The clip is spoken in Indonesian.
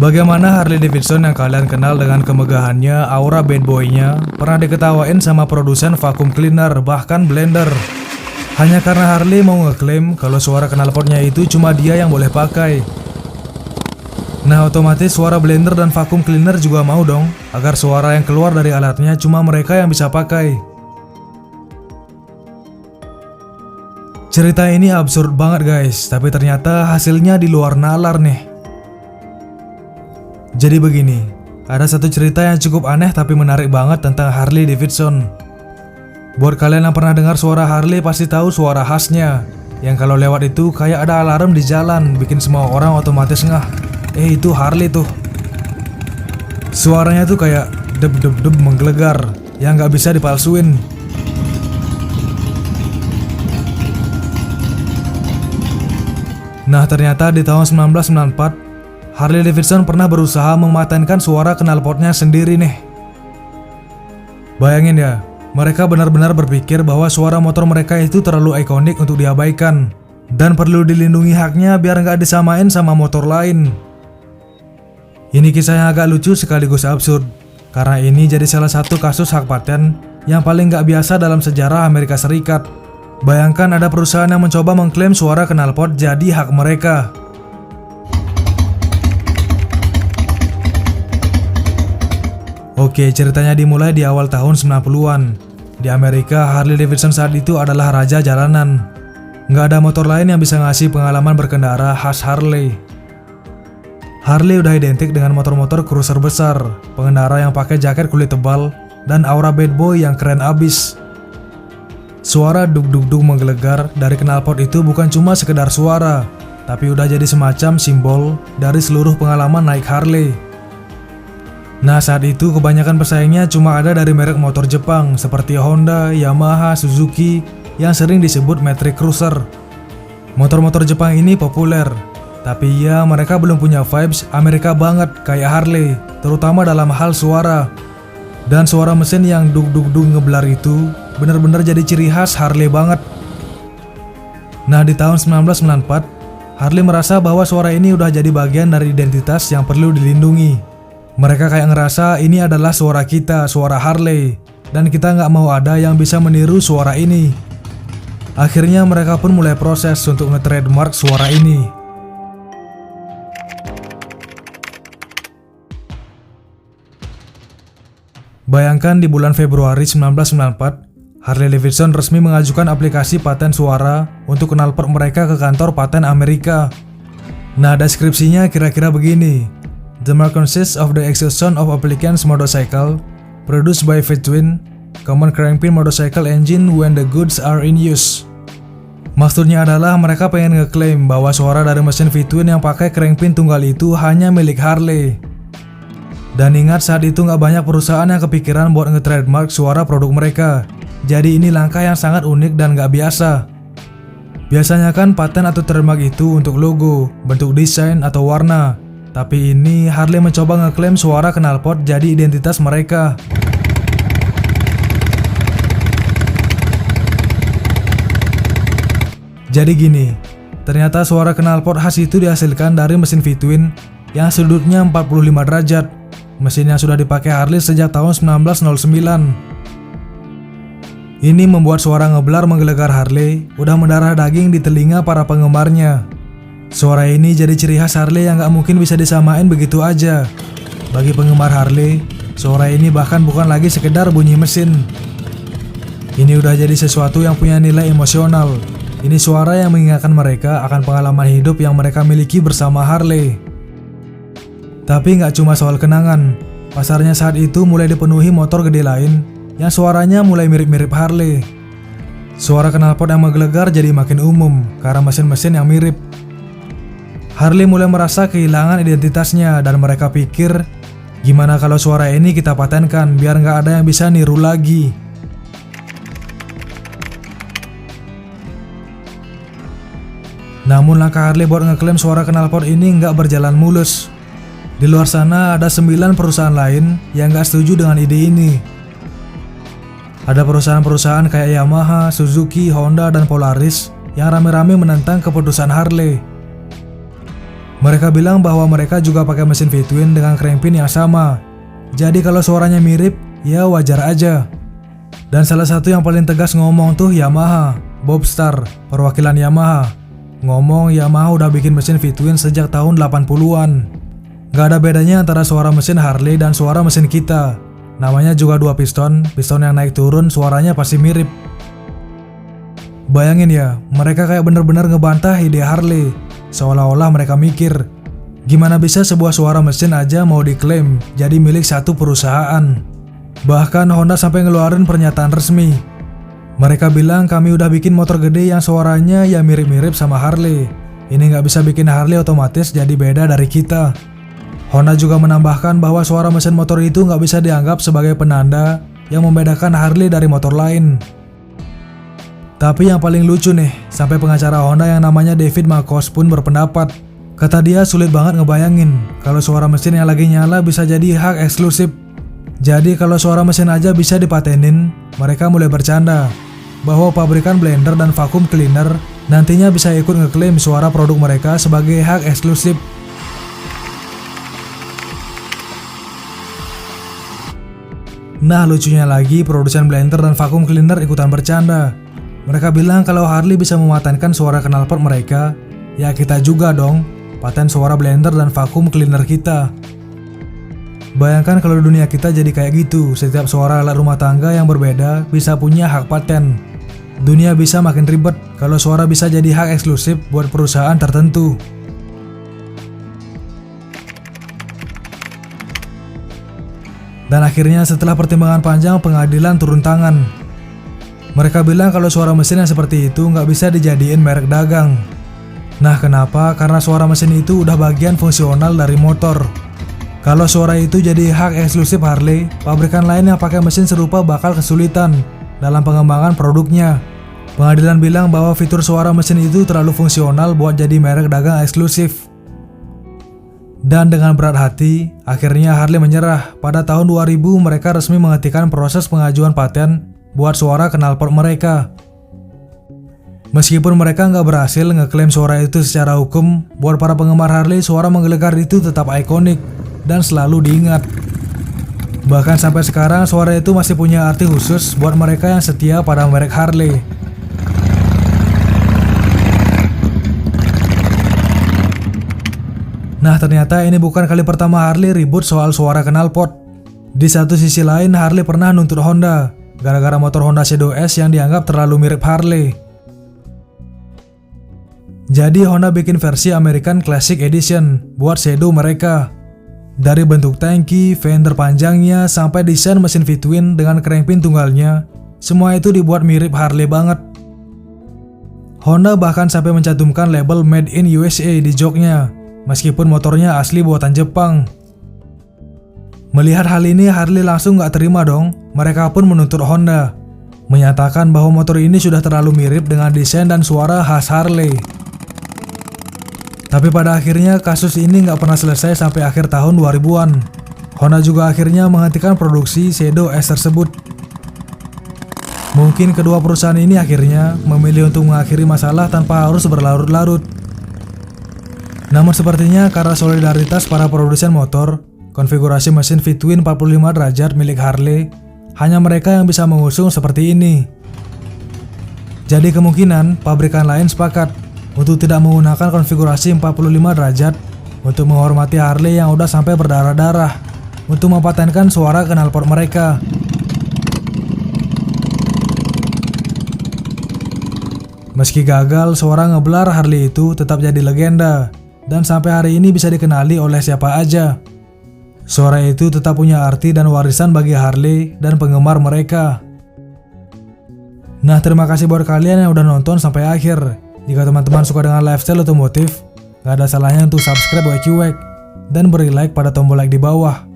Bagaimana Harley Davidson yang kalian kenal dengan kemegahannya, aura bad boy-nya, pernah diketawain sama produsen vacuum cleaner, bahkan blender. Hanya karena Harley mau ngeklaim kalau suara knalpotnya itu cuma dia yang boleh pakai. Nah, otomatis suara blender dan vacuum cleaner juga mau dong, agar suara yang keluar dari alatnya cuma mereka yang bisa pakai. Cerita ini absurd banget guys, tapi ternyata hasilnya di luar nalar nih. Jadi begini, ada satu cerita yang cukup aneh tapi menarik banget tentang Harley Davidson. Buat kalian yang pernah dengar suara Harley pasti tahu suara khasnya, yang kalau lewat itu kayak ada alarm di jalan, bikin semua orang otomatis ngah. Itu Harley tuh. Suaranya tuh kayak deb menggelegar, yang nggak bisa dipalsuin. Nah, ternyata di tahun 1994 Harley Davidson pernah berusaha mematenkan suara knalpotnya sendiri nih. Bayangin ya, mereka benar-benar berpikir bahwa suara motor mereka itu terlalu ikonik untuk diabaikan dan perlu dilindungi haknya biar nggak disamain sama motor lain. Ini kisah yang agak lucu sekaligus absurd, karena ini jadi salah satu kasus hak paten yang paling nggak biasa dalam sejarah Amerika Serikat. Bayangkan ada perusahaan yang mencoba mengklaim suara knalpot jadi hak mereka. Oke, ceritanya dimulai di awal tahun 90-an. Di Amerika, Harley Davidson saat itu adalah raja jalanan. Nggak ada motor lain yang bisa ngasih pengalaman berkendara khas Harley. Harley udah identik dengan motor-motor cruiser besar, pengendara yang pakai jaket kulit tebal, dan aura bad boy yang keren abis. Suara dug-dug-dug menggelegar dari knalpot itu bukan cuma sekedar suara, tapi udah jadi semacam simbol dari seluruh pengalaman naik Harley. Nah, saat itu kebanyakan pesaingnya cuma ada dari merek motor Jepang seperti Honda, Yamaha, Suzuki yang sering disebut Metric Cruiser. Motor-motor Jepang ini populer, tapi ya mereka belum punya vibes Amerika banget kayak Harley, terutama dalam hal suara. Dan suara mesin yang dug-dug-dug ngebelar itu benar-benar jadi ciri khas Harley banget. Nah, di tahun 1994, Harley merasa bahwa suara ini udah jadi bagian dari identitas yang perlu dilindungi. Mereka kayak ngerasa ini adalah suara kita, suara Harley, dan kita nggak mau ada yang bisa meniru suara ini. Akhirnya mereka pun mulai proses untuk nge-trademark suara ini. Bayangkan di bulan Februari 1994, Harley Davidson resmi mengajukan aplikasi paten suara untuk knalpot mereka ke kantor paten Amerika. Nah, deskripsinya kira-kira begini. The mark consists of the exhaustion of applicant's motorcycle produced by Fitwin common crankpin motorcycle engine when the goods are in use. Maksudnya adalah mereka pengen ngeklaim bahwa suara dari mesin Fitwin yang pakai crankpin tunggal itu hanya milik Harley. Dan ingat, saat itu nggak banyak perusahaan yang kepikiran buat nge-trademark suara produk mereka. Jadi ini langkah yang sangat unik dan nggak biasa. Biasanya kan paten atau trademark itu untuk logo, bentuk desain atau warna. Tapi ini Harley mencoba ngeklaim suara knalpot jadi identitas mereka. Jadi gini, ternyata suara knalpot khas itu dihasilkan dari mesin Fitwin yang sudutnya 45 derajat. Mesin yang sudah dipakai Harley sejak tahun 1909. Ini membuat suara ngebelar menggelegar Harley udah mendarah daging di telinga para penggemarnya. Suara ini jadi ciri khas Harley yang gak mungkin bisa disamain begitu aja. Bagi penggemar Harley, suara ini bahkan bukan lagi sekedar bunyi mesin. Ini udah jadi sesuatu yang punya nilai emosional. Ini suara yang mengingatkan mereka akan pengalaman hidup yang mereka miliki bersama Harley. Tapi gak cuma soal kenangan, pasarnya saat itu mulai dipenuhi motor gede lain yang suaranya mulai mirip-mirip Harley. Suara knalpot yang menggelegar jadi makin umum karena mesin-mesin yang mirip. Harley mulai merasa kehilangan identitasnya dan mereka pikir, gimana kalau suara ini kita patenkan biar nggak ada yang bisa niru lagi. Namun langkah Harley buat ngeklaim suara knalpot ini nggak berjalan mulus. Di luar sana ada 9 perusahaan lain yang nggak setuju dengan ide ini. Ada perusahaan-perusahaan kayak Yamaha, Suzuki, Honda, dan Polaris yang rame-rame menentang keputusan Harley. Mereka bilang bahwa mereka juga pakai mesin V-twin dengan crankpin yang sama. Jadi kalau suaranya mirip, ya wajar aja. Dan salah satu yang paling tegas ngomong tuh Yamaha, Bob Starr, perwakilan Yamaha. Ngomong Yamaha udah bikin mesin V-twin sejak tahun 80-an. Gak ada bedanya antara suara mesin Harley dan suara mesin kita. Namanya juga dua piston yang naik turun suaranya pasti mirip. Bayangin ya, mereka kayak bener-bener ngebantah ide Harley. Seolah-olah mereka mikir, gimana bisa sebuah suara mesin aja mau diklaim jadi milik satu perusahaan. Bahkan Honda sampai ngeluarin pernyataan resmi. Mereka bilang kami udah bikin motor gede yang suaranya ya mirip-mirip sama Harley. Ini nggak bisa bikin Harley otomatis jadi beda dari kita. Honda juga menambahkan bahwa suara mesin motor itu nggak bisa dianggap sebagai penanda yang membedakan Harley dari motor lain. Tapi yang paling lucu nih, sampai pengacara Honda yang namanya David Marcos pun berpendapat. Kata dia sulit banget ngebayangin kalau suara mesin yang lagi nyala bisa jadi hak eksklusif. Jadi kalau suara mesin aja bisa dipatenin, mereka mulai bercanda bahwa pabrikan blender dan vacuum cleaner nantinya bisa ikut ngeklaim suara produk mereka sebagai hak eksklusif. Nah lucunya lagi, produsen blender dan vacuum cleaner ikutan bercanda. Mereka bilang kalau Harley bisa mematenkan suara knalpot mereka, ya kita juga dong, paten suara blender dan vacuum cleaner kita. Bayangkan kalau dunia kita jadi kayak gitu, setiap suara alat rumah tangga yang berbeda bisa punya hak paten. Dunia bisa makin ribet kalau suara bisa jadi hak eksklusif buat perusahaan tertentu. Dan akhirnya setelah pertimbangan panjang, pengadilan turun tangan. Mereka bilang kalau suara mesin yang seperti itu nggak bisa dijadiin merek dagang. Nah kenapa? Karena suara mesin itu udah bagian fungsional dari motor. Kalau suara itu jadi hak eksklusif Harley, pabrikan lain yang pakai mesin serupa bakal kesulitan dalam pengembangan produknya. Pengadilan bilang bahwa fitur suara mesin itu terlalu fungsional buat jadi merek dagang eksklusif. Dan dengan berat hati, akhirnya Harley menyerah. Pada tahun 2000 mereka resmi menghentikan proses pengajuan paten buat suara knalpot mereka. Meskipun mereka nggak berhasil ngeklaim suara itu secara hukum, buat para penggemar Harley suara menggelegar itu tetap ikonik dan selalu diingat. Bahkan sampai sekarang suara itu masih punya arti khusus buat mereka yang setia pada merek Harley. Nah ternyata ini bukan kali pertama Harley ribut soal suara knalpot. Di satu sisi lain Harley pernah nuntut Honda gara-gara motor Honda Shadow S yang dianggap terlalu mirip Harley. Jadi Honda bikin versi American Classic Edition buat Shadow mereka. Dari bentuk tangki, fender panjangnya, sampai desain mesin V-twin dengan crankpin tunggalnya, semua itu dibuat mirip Harley banget. Honda bahkan sampai mencantumkan label Made in USA di joknya, meskipun motornya asli buatan Jepang. Melihat hal ini Harley langsung gak terima dong. Mereka pun menuntut Honda, menyatakan bahwa motor ini sudah terlalu mirip dengan desain dan suara khas Harley. Tapi pada akhirnya kasus ini gak pernah selesai sampai akhir tahun 2000-an. Honda juga akhirnya menghentikan produksi Shadow S tersebut. Mungkin kedua perusahaan ini akhirnya memilih untuk mengakhiri masalah tanpa harus berlarut-larut. Namun sepertinya karena solidaritas para produsen motor, konfigurasi mesin V-twin 45 derajat milik Harley, hanya mereka yang bisa mengusung seperti ini. Jadi kemungkinan pabrikan lain sepakat untuk tidak menggunakan konfigurasi 45 derajat untuk menghormati Harley yang udah sampai berdarah-darah untuk mempatenkan suara knalpot mereka. Meski gagal, suara ngeblar Harley itu tetap jadi legenda dan sampai hari ini bisa dikenali oleh siapa aja. Suara itu tetap punya arti dan warisan bagi Harley dan penggemar mereka. Nah terima kasih buat kalian yang udah nonton sampai akhir. Jika teman-teman suka dengan lifestyle otomotif, gak ada salahnya untuk subscribe WQWEK dan beri like pada tombol like di bawah.